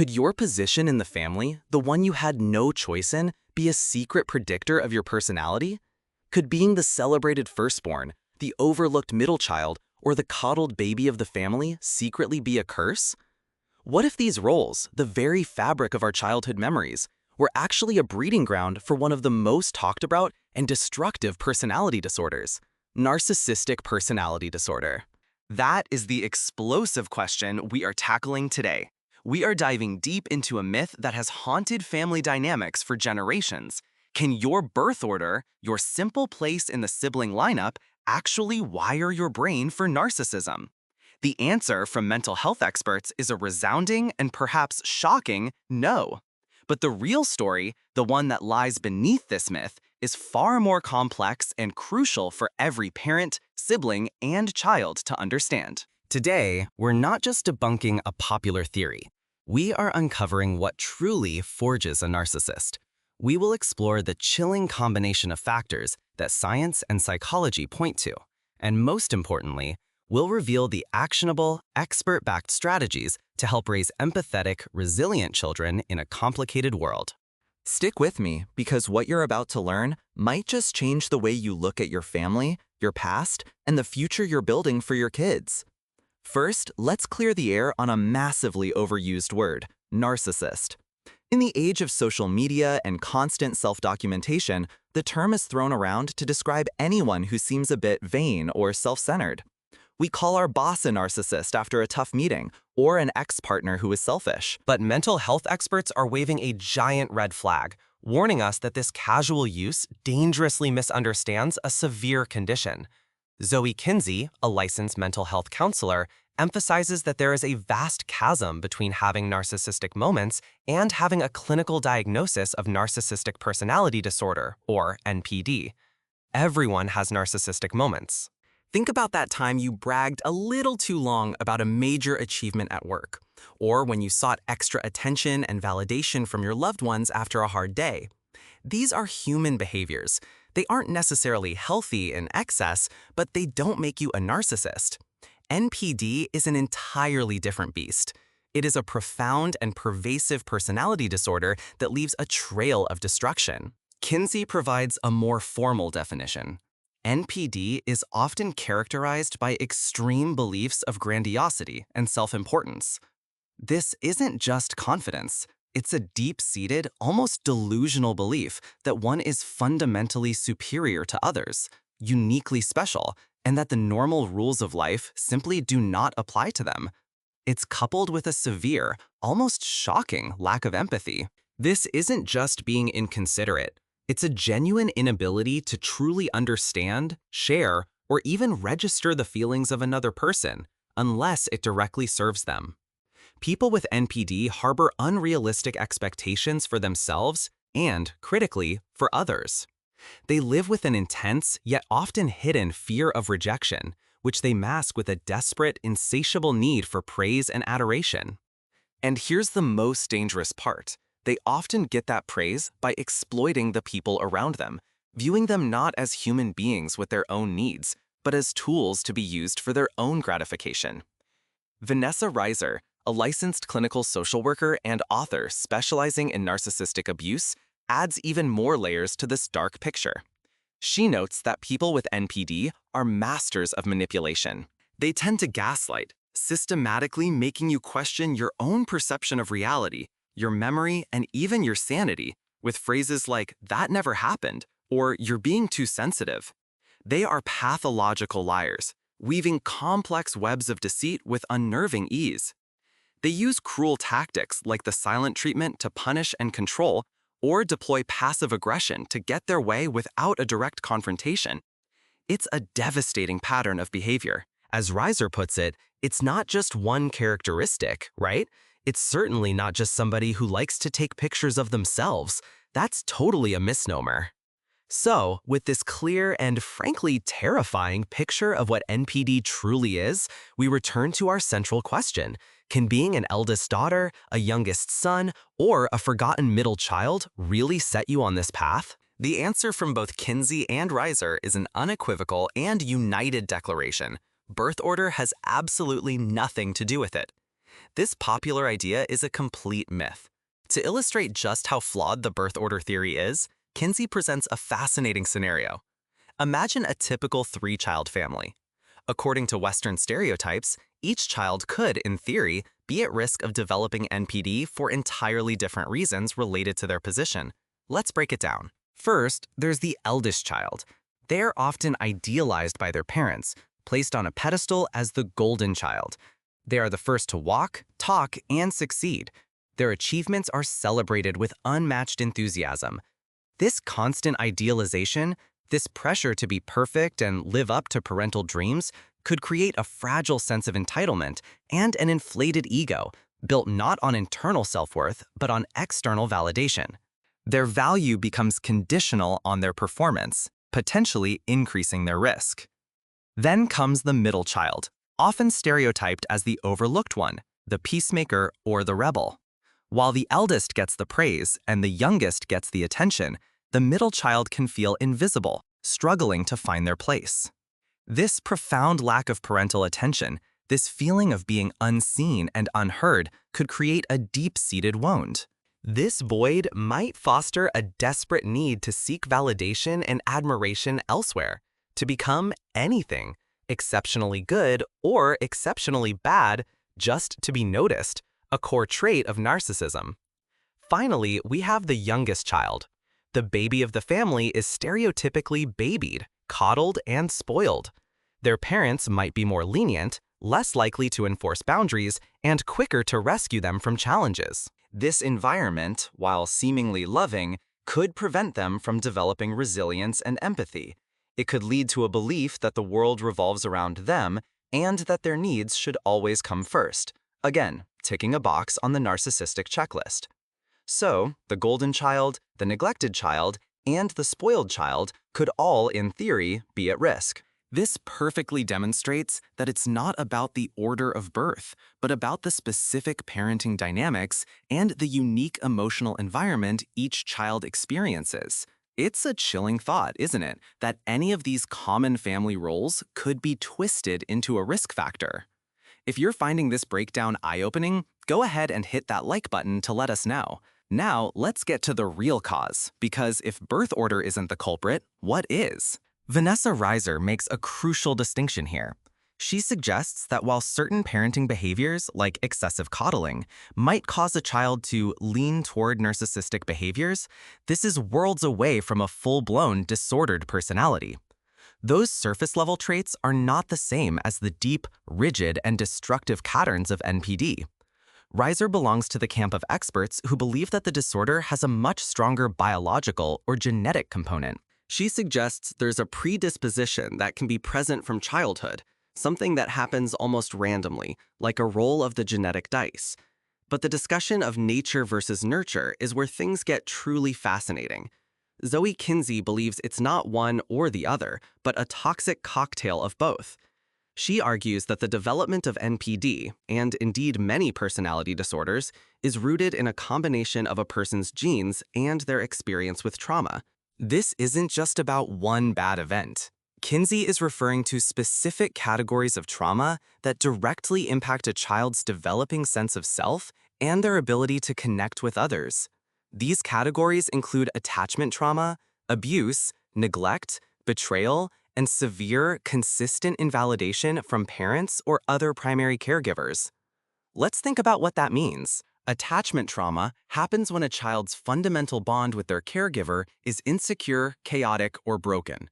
Could your position in the family, the one you had no choice in, be a secret predictor of your personality? Could being the celebrated firstborn, the overlooked middle child, or the coddled baby of the family secretly be a curse? What if these roles, the very fabric of our childhood memories, were actually a breeding ground for one of the most talked about and destructive personality disorders, narcissistic personality disorder? That is the explosive question we are tackling today. We are diving deep into a myth that has haunted family dynamics for generations. Can your birth order, your simple place in the sibling lineup, actually wire your brain for narcissism? The answer from mental health experts is a resounding and perhaps shocking no. But the real story, the one that lies beneath this myth, is far more complex and crucial for every parent, sibling, and child to understand. Today, we're not just debunking a popular theory. We are uncovering what truly forges a narcissist. We will explore the chilling combination of factors that science and psychology point to, and most importantly, we'll reveal the actionable, expert-backed strategies to help raise empathetic, resilient children in a complicated world. Stick with me, because what you're about to learn might just change the way you look at your family, your past, and the future you're building for your kids. First, let's clear the air on a massively overused word, narcissist. In the age of social media and constant self-documentation, the term is thrown around to describe anyone who seems a bit vain or self-centered. We call our boss a narcissist after a tough meeting, or an ex-partner who is selfish. But mental health experts are waving a giant red flag, warning us that this casual use dangerously misunderstands a severe condition. Zoe Kinsey, a licensed mental health counselor, emphasizes that there is a vast chasm between having narcissistic moments and having a clinical diagnosis of narcissistic personality disorder, or NPD. Everyone has narcissistic moments. Think about that time you bragged a little too long about a major achievement at work, or when you sought extra attention and validation from your loved ones after a hard day. These are human behaviors. They aren't necessarily healthy in excess, but they don't make you a narcissist. NPD is an entirely different beast. It is a profound and pervasive personality disorder that leaves a trail of destruction. Kinsey provides a more formal definition. NPD is often characterized by extreme beliefs of grandiosity and self-importance. This isn't just confidence. It's a deep-seated, almost delusional belief that one is fundamentally superior to others, uniquely special, and that the normal rules of life simply do not apply to them. It's coupled with a severe, almost shocking lack of empathy. This isn't just being inconsiderate. It's a genuine inability to truly understand, share, or even register the feelings of another person, unless it directly serves them. People with NPD harbor unrealistic expectations for themselves and, critically, for others. They live with an intense, yet often hidden fear of rejection, which they mask with a desperate, insatiable need for praise and adoration. And here's the most dangerous part. They often get that praise by exploiting the people around them, viewing them not as human beings with their own needs, but as tools to be used for their own gratification. Vanessa Reiser, a licensed clinical social worker and author specializing in narcissistic abuse, adds even more layers to this dark picture. She notes that people with NPD are masters of manipulation. They tend to gaslight, systematically making you question your own perception of reality, your memory, and even your sanity, with phrases like, "that never happened," or "you're being too sensitive." They are pathological liars, weaving complex webs of deceit with unnerving ease. They use cruel tactics like the silent treatment to punish and control, or deploy passive aggression to get their way without a direct confrontation. It's a devastating pattern of behavior. As Reiser puts it, it's not just one characteristic, right? It's certainly not just somebody who likes to take pictures of themselves. That's totally a misnomer. So, with this clear and frankly terrifying picture of what NPD truly is, we return to our central question. Can being an eldest daughter, a youngest son, or a forgotten middle child really set you on this path? The answer from both Kinsey and Reiser is an unequivocal and united declaration. Birth order has absolutely nothing to do with it. This popular idea is a complete myth. To illustrate just how flawed the birth order theory is, Kinsey presents a fascinating scenario. Imagine a typical three-child family. According to Western stereotypes, each child could, in theory, be at risk of developing NPD for entirely different reasons related to their position. Let's break it down. First, there's the eldest child. They're often idealized by their parents, placed on a pedestal as the golden child. They are the first to walk, talk, and succeed. Their achievements are celebrated with unmatched enthusiasm. This constant idealization, this pressure to be perfect and live up to parental dreams, could create a fragile sense of entitlement and an inflated ego, built not on internal self-worth, but on external validation. Their value becomes conditional on their performance, potentially increasing their risk. Then comes the middle child, often stereotyped as the overlooked one, the peacemaker or the rebel. While the eldest gets the praise and the youngest gets the attention, the middle child can feel invisible, struggling to find their place. This profound lack of parental attention, this feeling of being unseen and unheard, could create a deep-seated wound. This void might foster a desperate need to seek validation and admiration elsewhere, to become anything, exceptionally good or exceptionally bad, just to be noticed, a core trait of narcissism. Finally, we have the youngest child. The baby of the family is stereotypically babied, coddled, and spoiled. Their parents might be more lenient, less likely to enforce boundaries, and quicker to rescue them from challenges. This environment, while seemingly loving, could prevent them from developing resilience and empathy. It could lead to a belief that the world revolves around them and that their needs should always come first. Again, ticking a box on the narcissistic checklist. So, the golden child, the neglected child, and the spoiled child could all, in theory, be at risk. This perfectly demonstrates that it's not about the order of birth, but about the specific parenting dynamics and the unique emotional environment each child experiences. It's a chilling thought, isn't it, that any of these common family roles could be twisted into a risk factor. If you're finding this breakdown eye-opening, go ahead and hit that like button to let us know. Now, let's get to the real cause, because if birth order isn't the culprit, what is? Vanessa Reiser makes a crucial distinction here. She suggests that while certain parenting behaviors, like excessive coddling, might cause a child to lean toward narcissistic behaviors, this is worlds away from a full-blown disordered personality. Those surface-level traits are not the same as the deep, rigid, and destructive patterns of NPD. Reiser belongs to the camp of experts who believe that the disorder has a much stronger biological or genetic component. She suggests there's a predisposition that can be present from childhood, something that happens almost randomly, like a roll of the genetic dice. But the discussion of nature versus nurture is where things get truly fascinating. Zoe Kinsey believes it's not one or the other, but a toxic cocktail of both. She argues that the development of NPD, and indeed many personality disorders, is rooted in a combination of a person's genes and their experience with trauma. This isn't just about one bad event. Kinsey is referring to specific categories of trauma that directly impact a child's developing sense of self and their ability to connect with others. These categories include attachment trauma, abuse, neglect, betrayal, and severe, consistent invalidation from parents or other primary caregivers. Let's think about what that means. Attachment trauma happens when a child's fundamental bond with their caregiver is insecure, chaotic, or broken.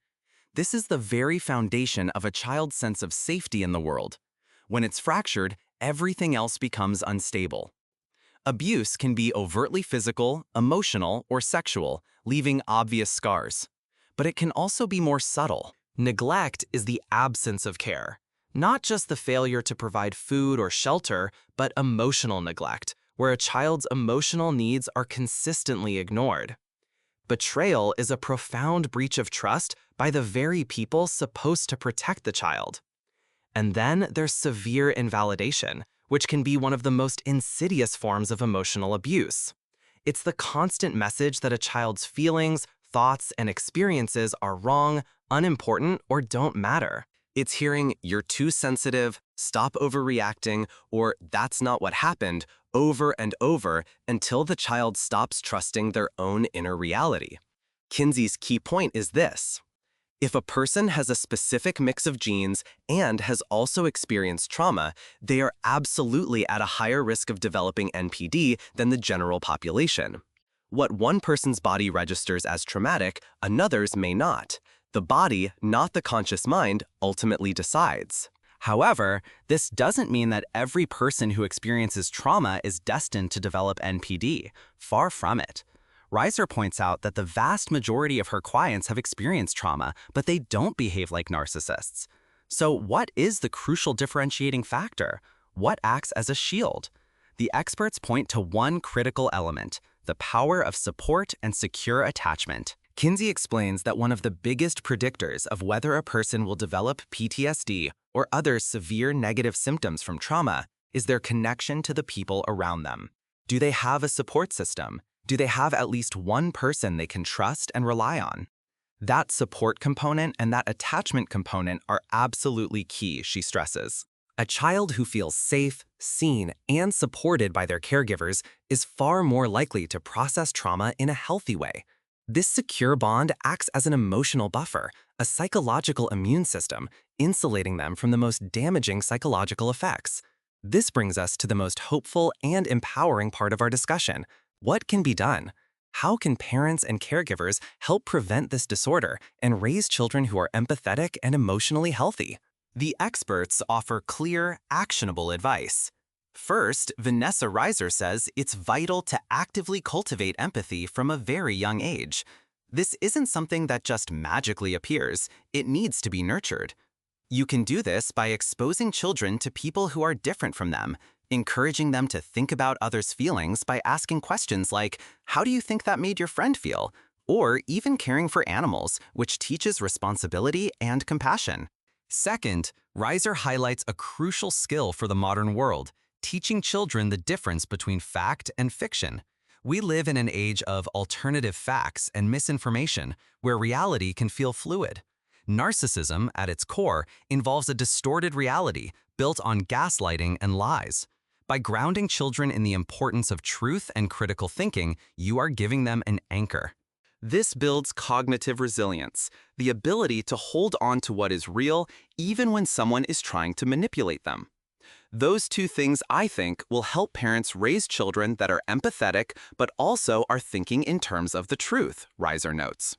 This is the very foundation of a child's sense of safety in the world. When it's fractured, everything else becomes unstable. Abuse can be overtly physical, emotional, or sexual, leaving obvious scars. But it can also be more subtle. Neglect is the absence of care. Not just the failure to provide food or shelter, but emotional neglect, where a child's emotional needs are consistently ignored. Betrayal is a profound breach of trust by the very people supposed to protect the child. And then there's severe invalidation, which can be one of the most insidious forms of emotional abuse. It's the constant message that a child's feelings, thoughts, and experiences are wrong, unimportant, or don't matter. It's hearing, "You're too sensitive, stop overreacting, or that's not what happened over and over until the child stops trusting their own inner reality. Kinsey's key point is this. If a person has a specific mix of genes and has also experienced trauma, they are absolutely at a higher risk of developing NPD than the general population. What one person's body registers as traumatic, another's may not. The body, not the conscious mind, ultimately decides. However, this doesn't mean that every person who experiences trauma is destined to develop NPD. Far from it. Reiser points out that the vast majority of her clients have experienced trauma, but they don't behave like narcissists. So what is the crucial differentiating factor? What acts as a shield? The experts point to one critical element, the power of support and secure attachment. Kinsey explains that one of the biggest predictors of whether a person will develop PTSD or other severe negative symptoms from trauma is their connection to the people around them. Do they have a support system? Do they have at least one person they can trust and rely on? That support component and that attachment component are absolutely key, she stresses. A child who feels safe, seen, and supported by their caregivers is far more likely to process trauma in a healthy way. This secure bond acts as an emotional buffer, a psychological immune system, insulating them from the most damaging psychological effects. This brings us to the most hopeful and empowering part of our discussion. What can be done? How can parents and caregivers help prevent this disorder and raise children who are empathetic and emotionally healthy? The experts offer clear, actionable advice. First, Vanessa Reiser says it's vital to actively cultivate empathy from a very young age. This isn't something that just magically appears, it needs to be nurtured. You can do this by exposing children to people who are different from them, encouraging them to think about others' feelings by asking questions like, how do you think that made your friend feel? Or even caring for animals, which teaches responsibility and compassion. Second, Reiser highlights a crucial skill for the modern world, teaching children the difference between fact and fiction. We live in an age of alternative facts and misinformation, where reality can feel fluid. Narcissism, at its core, involves a distorted reality built on gaslighting and lies. By grounding children in the importance of truth and critical thinking, you are giving them an anchor. This builds cognitive resilience, the ability to hold on to what is real even when someone is trying to manipulate them. Those two things, I think, will help parents raise children that are empathetic but also are thinking in terms of the truth, Reiser notes.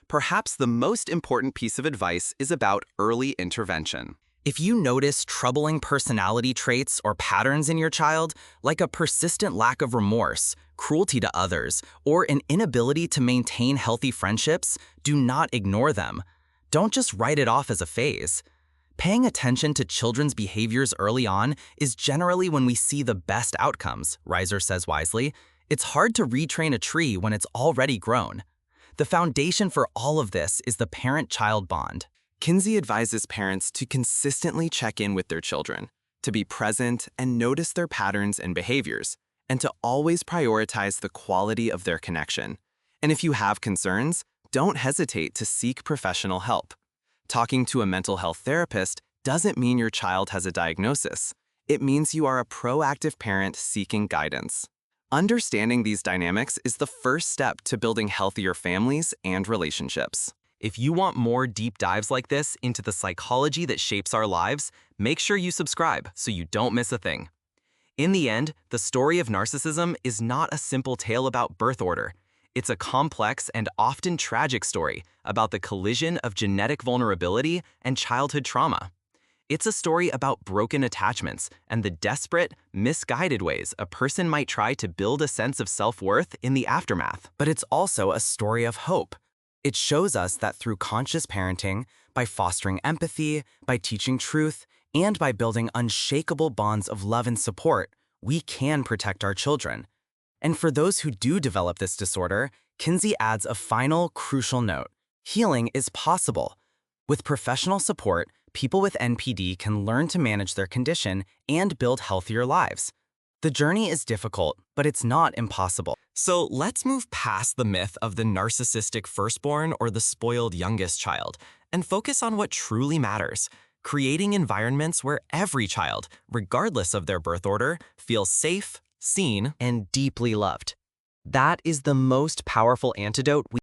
Perhaps the most important piece of advice is about early intervention. If you notice troubling personality traits or patterns in your child, like a persistent lack of remorse, cruelty to others, or an inability to maintain healthy friendships, do not ignore them. Don't just write it off as a phase. Paying attention to children's behaviors early on is generally when we see the best outcomes, Reiser says wisely. It's hard to retrain a tree when it's already grown. The foundation for all of this is the parent-child bond. Kinsey advises parents to consistently check in with their children, to be present and notice their patterns and behaviors, and to always prioritize the quality of their connection. And if you have concerns, don't hesitate to seek professional help. Talking to a mental health therapist doesn't mean your child has a diagnosis. It means you are a proactive parent seeking guidance. Understanding these dynamics is the first step to building healthier families and relationships. If you want more deep dives like this into the psychology that shapes our lives, make sure you subscribe so you don't miss a thing. In the end, the story of narcissism is not a simple tale about birth order. It's a complex and often tragic story about the collision of genetic vulnerability and childhood trauma. It's a story about broken attachments and the desperate, misguided ways a person might try to build a sense of self-worth in the aftermath. But it's also a story of hope. It shows us that through conscious parenting, by fostering empathy, by teaching truth, and by building unshakable bonds of love and support, we can protect our children. And for those who do develop this disorder, Kinsey adds a final, crucial note. Healing is possible. With professional support, people with NPD can learn to manage their condition and build healthier lives. The journey is difficult, but it's not impossible. So let's move past the myth of the narcissistic firstborn or the spoiled youngest child and focus on what truly matters: creating environments where every child, regardless of their birth order, feels safe, seen, and deeply loved. That is the most powerful antidote we